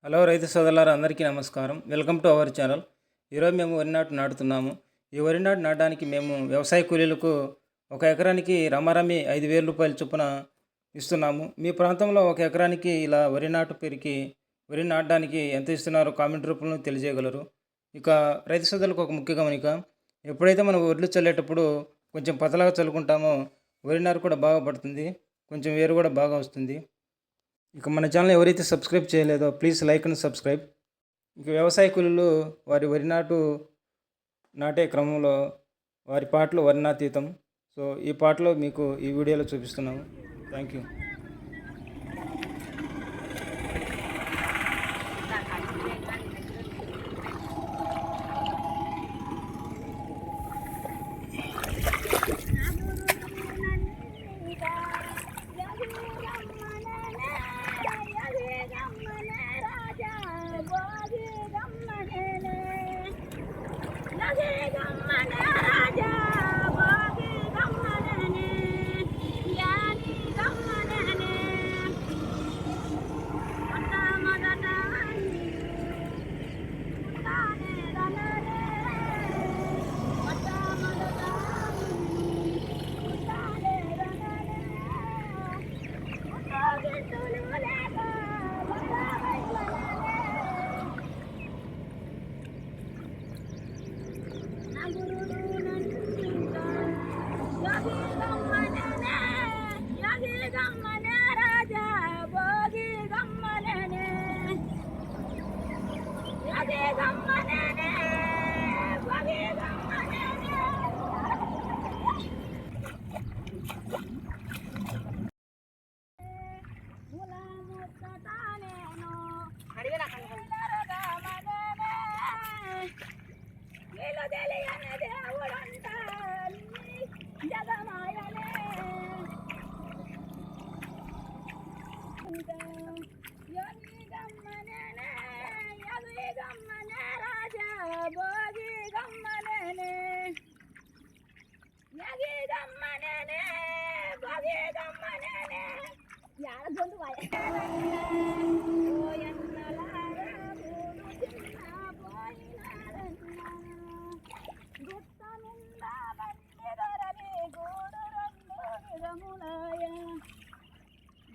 Hello రైతు సోదరులారా, అందరికీ నమస్కారం. Welcome to our channel. ఈరోజు మేము వరి నాటు నాటుతున్నాము. ఈ వరి నాటు నాటడానికి మేము వ్యవసాయ కూలీలకు ఒక ఎకరానికి రమారమి 5,000 రూపాయల చొప్పున ఇస్తున్నాము. మీ ప్రాంతంలో ఒక ఎకరానికి ఇలా వరి నాటు పెరికి వరి నాటడానికి ఎంత ఇస్తున్నారో కామెంట్ రూపంలో తెలియజేయగలరు. ఇక రైతు సోదరులకు ఒక ముఖ్య గమనిక, ఎప్పుడైతే మనం వడ్లు చల్లేటప్పుడు కొంచెం పతలాగా చల్లుకుంటామో వరి నారు కూడా బాగా పడుతుంది, కొంచెం వేరు కూడా బాగా వస్తుంది. ఇక మన ఛానల్ ఎవరైతే సబ్స్క్రైబ్ చేయలేదో ప్లీజ్ లైక్ అండ్ సబ్స్క్రైబ్. ఇక వ్యవసాయ కూలీలు వారి వరి నాటు నాటే క్రమంలో వారి పాటలు వర్ణాతీతం. సో ఈ పాటలో మీకు ఈ వీడియోలో చూపిస్తున్నాము. Thank you.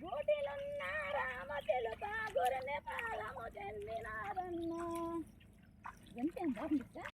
గూటిలున్న రామ తెలుప గురనే పాలము చెందినారన్న ఎంత బాగుంది.